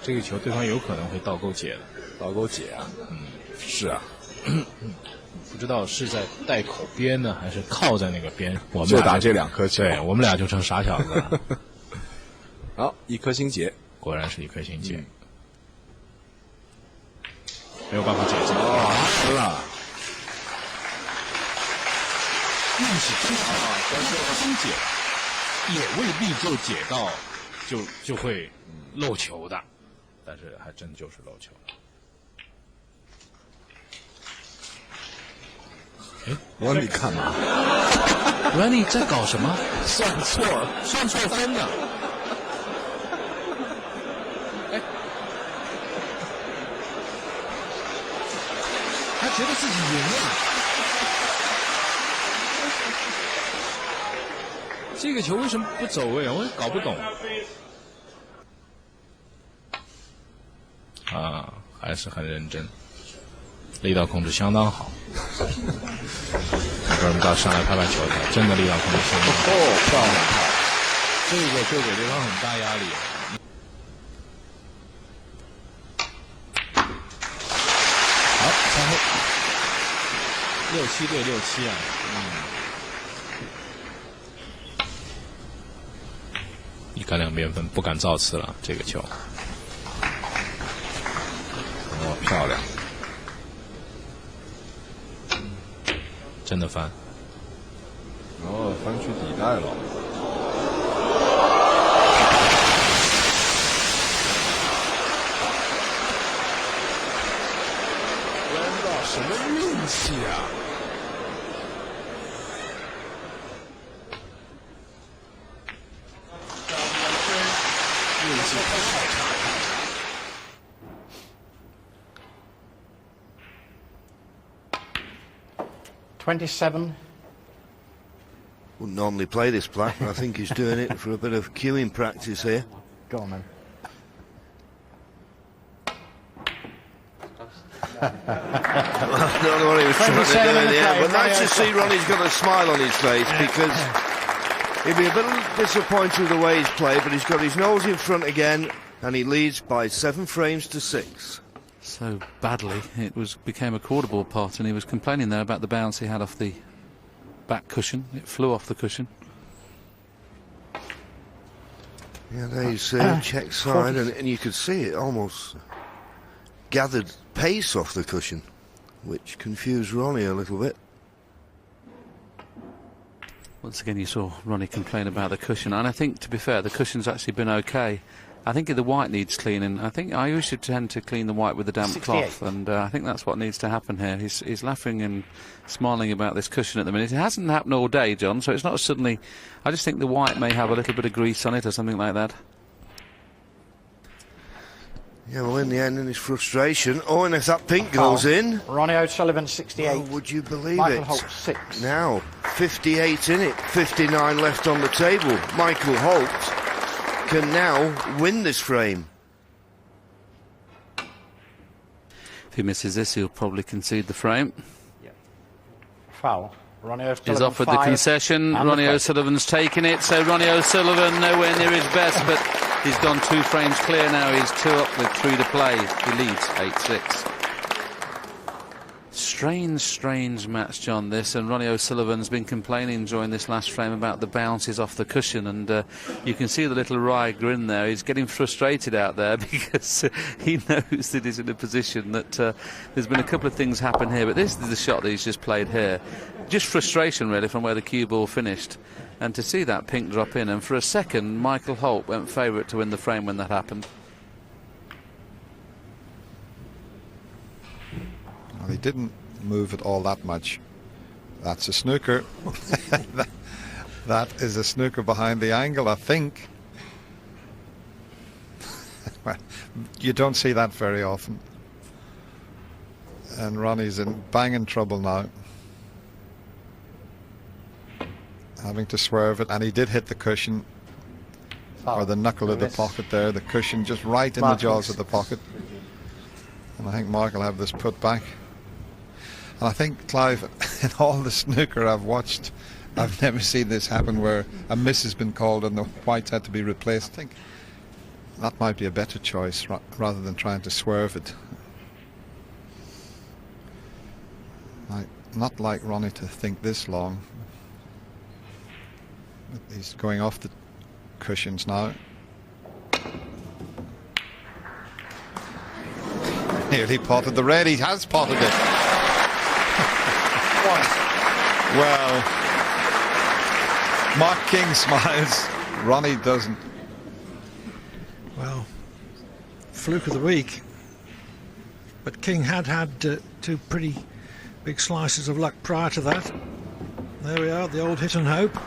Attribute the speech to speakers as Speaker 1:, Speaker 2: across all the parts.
Speaker 1: 这个球对方有可能会倒钩解的。
Speaker 2: 倒钩解啊，是啊，
Speaker 1: 不知道是在带口边呢，还是靠在那个边。我们
Speaker 2: 就打这2颗球，
Speaker 1: 对，我们俩就成傻小子了。
Speaker 2: 好，1颗星解，
Speaker 1: 果然是1颗星解，没有办法解这个。
Speaker 2: 好了，
Speaker 1: 运气真好啊！但是1颗星解也未必就解到就会漏球的，但是还真就是漏球了。
Speaker 2: Ronnie 干嘛
Speaker 1: ？Ronnie 在搞什么？
Speaker 2: 算错
Speaker 1: 分了。哎，他觉得自己赢了。这个球为什么不走位啊？我也搞不懂。啊，还是很认真，力道控制相当好。哥们到上来拍拍球台，真的力量控制相当好。
Speaker 2: 漂亮！
Speaker 1: 这个就给对方很大压力。好，3分，6-7对6-7啊。1杆2边分，不敢造次了。这个球，
Speaker 2: 漂亮！
Speaker 1: 真的翻。
Speaker 2: 翻去底袋了。Randall 什么运气啊！运气太差。
Speaker 3: 27.
Speaker 4: Wouldn't normally play this black, but I think he's doing it for a bit of cueing practice here.
Speaker 3: Go on then.
Speaker 4: I don't know what he was trying to do in the end, but nice to see Ronnie's got a smile on his face, because he'd be a bit disappointed with the way he's played, but he's got his nose in front again, and he leads by 7 frames to 6.
Speaker 5: So badly, it became a quarter ball pot, and he was complaining there about the bounce he had off the back cushion. It flew off the cushion.
Speaker 4: Yeah, there's check side, and you could see it almost gathered pace off the cushion, which confused Ronnie a little bit.
Speaker 5: Once again, you saw Ronnie complain about the cushion, and I think, to be fair, the cushion's actually been okay. I think the white needs cleaning. I think I usually tend to clean the white with a damp
Speaker 3: 68.
Speaker 5: cloth, and I think that's what needs to happen here. He's laughing and smiling about this cushion at the minute. It hasn't happened all day, John, so it's not suddenly... I just think the white may have a little bit of grease on it or something like that.
Speaker 4: Yeah, well, in the end, in his frustration... Oh, and if that pink goes in...
Speaker 3: Ronnie O'Sullivan, 68.
Speaker 4: Oh, would you believe
Speaker 3: Michael
Speaker 4: it?
Speaker 3: Holt, 6.
Speaker 4: Now, 58 in it, 59 left on the table. Michael Holt can now win this frame.
Speaker 5: If he misses this, he'll probably concede the frame.
Speaker 3: Yep. Foul. Ronnie O'Sullivan
Speaker 5: He's offered the concession. Ronnie O'Sullivan's taken it. So Ronnie O'Sullivan nowhere near his best, but he's gone 2 frames clear now. He's 2 up with 3 to play. He leads 8-6. Strange match, John, this, and Ronnie O'Sullivan's been complaining during this last frame about the bounces off the cushion, and you can see the little wry grin there. He's getting frustrated out there because he knows that he's in a position that there's been a couple of things happen here, but this is the shot that he's just played here. Just frustration, really, from where the cue ball finished, and to see that pink drop in, and for a second Michael Holt went favourite to win the frame when that happened.
Speaker 6: Well, he didn't move it all that much. That's a snooker. That is a snooker behind the angle, I think. Well, you don't see that very often. And Ronnie's in banging trouble now, having to swerve it, and he did hit the cushion, or the knuckle of the pocket there, the cushion just right in the jaws of the pocket. And I think Mark will have this put back. And I think, Clive, in all the snooker I've watched, I've never seen this happen where a miss has been called and the whites had to be replaced. I think that might be a better choice rather than trying to swerve it. Not like Ronnie to think this long. He's going off the cushions now. Nearly potted the red. He has potted it. Well, Mark King smiles. Ronnie doesn't.
Speaker 7: Well, fluke of the week. But King had two pretty big slices of luck prior to that. There we are, the old hit and hope.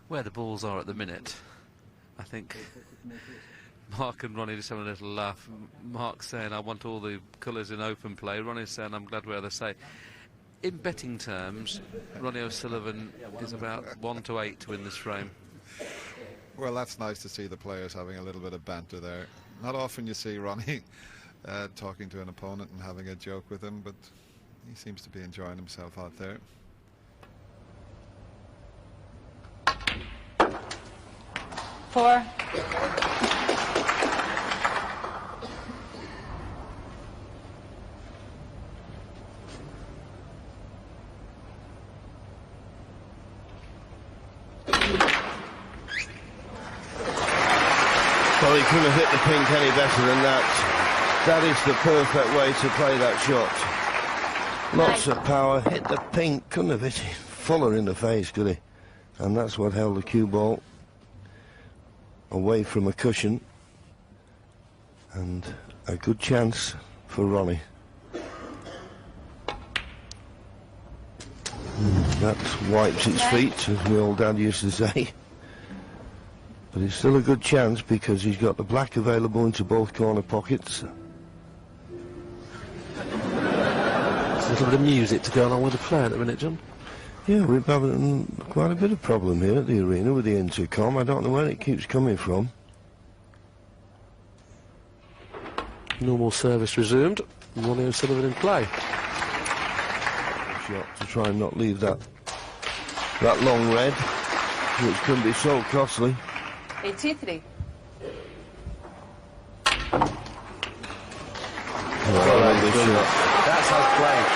Speaker 5: Where the balls are at the minute, I think Mark and Ronnie just having a little laugh. Mark's saying, I want all the colours in open play. Ronnie's saying, I'm glad we're the same. In betting terms, Ronnie O'Sullivan is about 1 to 8 to win this frame.
Speaker 6: Well, that's nice to see the players having a little bit of banter there. Not often you see Ronnie talking to an opponent and having a joke with him, but he seems to be enjoying himself out there.
Speaker 8: Four.
Speaker 4: Well, he couldn't have hit the pink any better than that. That is the perfect way to play that shot. Lots of power, hit the pink, couldn't have hit it fuller in the face, could he? And that's what held the cue ball away from a cushion. And a good chance for Ronnie. That wipes its feet, as my old dad used to say. But it's still a good chance because he's got the black available into both corner pockets.
Speaker 9: There's a little bit of music to go along with the play at the minute, John.
Speaker 4: Yeah, we're having quite a bit of problem here at the arena with the intercom. I don't know where it keeps coming from.
Speaker 9: Normal service resumed. Ronnie O'Sullivan in play.
Speaker 4: Shot to try and not leave that long red, which can be so costly.
Speaker 8: 83.
Speaker 9: That's has played.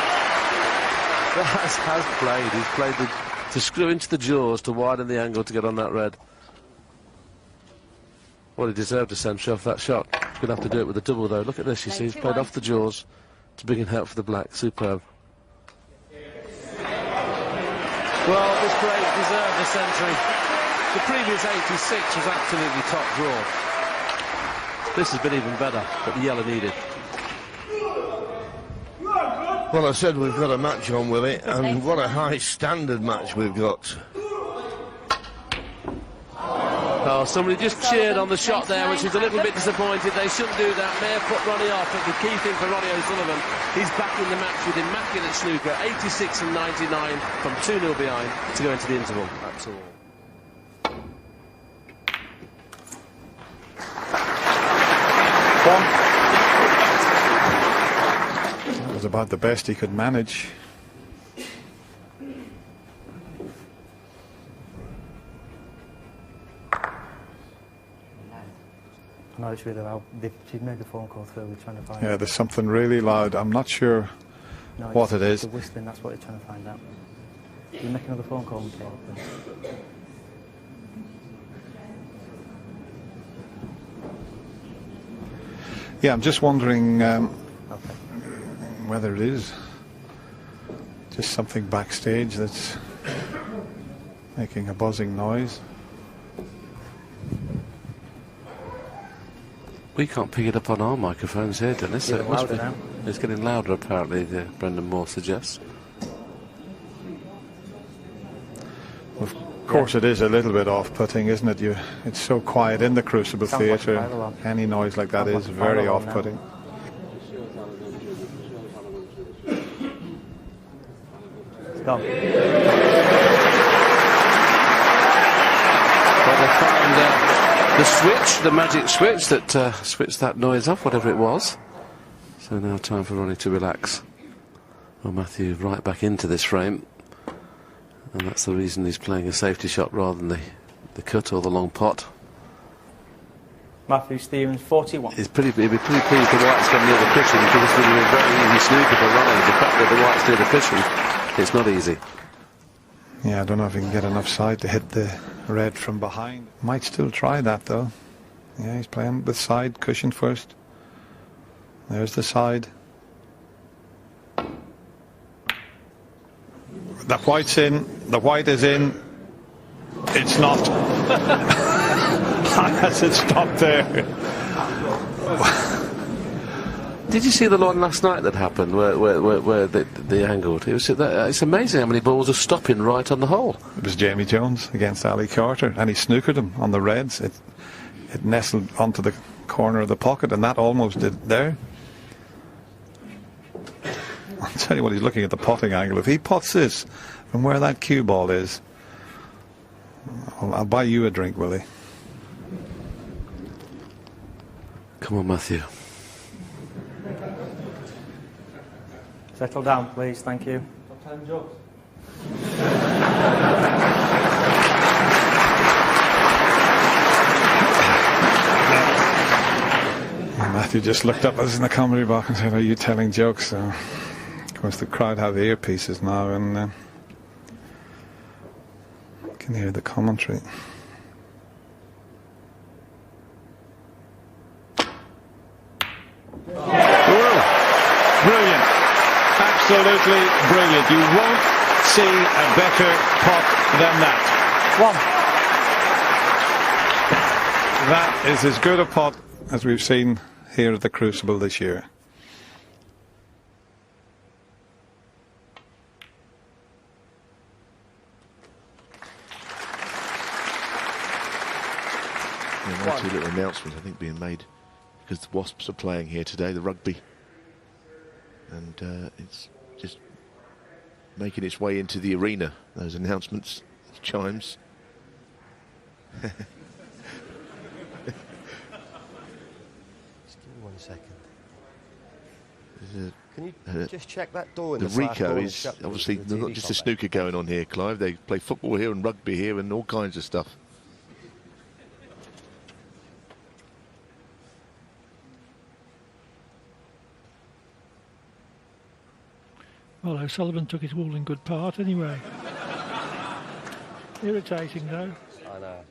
Speaker 9: That has played. He's played to screw into the jaws to widen the angle to get on that red. Well, he deserved a century off that shot. He's going to have to do it with a double, though. Look at this. You see, he's played off the jaws to bring in help for the black. Superb.
Speaker 5: Well, this break deserved a century. The previous 86 was absolutely top draw.
Speaker 9: This has been even better, but the yellow needed.
Speaker 4: Well, I said we've got a match on with it, and what a high standard match we've got.
Speaker 9: Oh, somebody just cheered on the shot there, which is a little bit disappointed. They shouldn't do that. May have put Ronnie off, but the key thing for Ronnie O'Sullivan, he's back in the match with immaculate snooker, 86 and 99 from 2-0 behind to go into the interval. That's all.
Speaker 6: That was about the best he could manage.
Speaker 10: No, it's really loud. She's made the phone call through. We're trying to find.
Speaker 6: Yeah, there's something really loud. I'm not sure what it is.
Speaker 10: The whistling. That's what we're trying to find out. You make another phone call, Michael.
Speaker 6: Yeah, I'm just wondering whether it is just something backstage that's making a buzzing noise.
Speaker 9: We can't pick it up on our microphones here, Dennis. So it must be.
Speaker 10: Now.
Speaker 9: It's getting louder, apparently, Brendan Moore suggests.
Speaker 6: Of course, it is a little bit off-putting, isn't it? It's so quiet in the Crucible Theatre. Any noise like that is very off-putting.
Speaker 10: Stop.
Speaker 9: find the switch, the magic switch that switched that noise off, whatever it was. So now time for Ronnie to relax. Well, Matthew right back into this frame, and that's the reason he's playing a safety shot rather than the cut or the long pot.
Speaker 10: Matthew Stevens, 41.
Speaker 9: He'd be pretty pleased the white's gone near the cushion, because it's going to be a very easy snooker for Ronnie. The fact that the white's near the cushion, it's not easy.
Speaker 6: Yeah, I don't know if he can get enough side to hit the red from behind. Might still try that though. Yeah, he's playing with side cushion first. There's the side. The white's in. The white is in. It's not. Has it stopped there?
Speaker 9: Did you see the one last night that happened where the angled? It's amazing how many balls are stopping right on the hole.
Speaker 6: It was Jamie Jones against Ali Carter, and he snookered him on the reds. It nestled onto the corner of the pocket, and that almost did there. I'll tell you what, he's looking at the potting angle. If he pots this from where that cue ball is, I'll buy you a drink, Willie.
Speaker 9: Come on, Matthew.
Speaker 10: Settle down, please. Thank you.
Speaker 6: Matthew just looked up at us in the comedy box and said, "Are you telling jokes?" So, of course, the crowd have earpieces now and can hear the commentary. Brilliant. Absolutely brilliant. You won't see a better pot than that. That is as good a pot as we've seen here at the Crucible this year.
Speaker 11: There are two little announcements, I think, being made because the Wasps are playing here today, the rugby. And it's just making its way into the arena, those announcements, chimes.
Speaker 12: Just give me 1 second. Can you just check that door in the
Speaker 11: Rico is obviously not just a snooker going on here, Clive. They play football here and rugby here and all kinds of stuff.
Speaker 7: Well, O'Sullivan took it all in good part anyway. Irritating though.
Speaker 12: I know.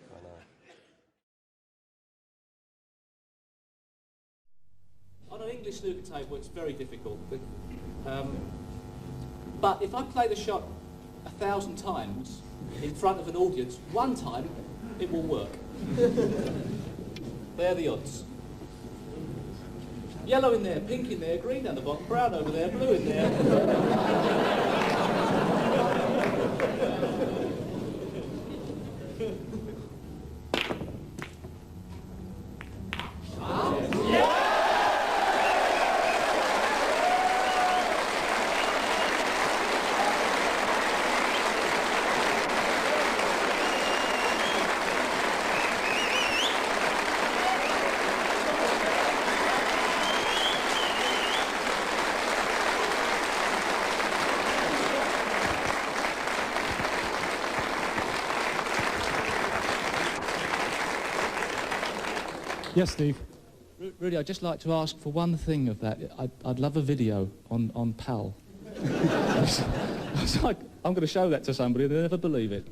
Speaker 13: On an English snooker table, it's very difficult. But if I play the shot 1,000 times in front of an audience, one time it will work. They're the odds. Yellow in there, pink in there, green down the bottom, brown over there, blue in there.
Speaker 14: Yes, Steve.
Speaker 13: Rudy, I'd just like to ask for one thing of that. I'd love a video on PAL. I was like, I'm going to show that to somebody and they'll never believe it.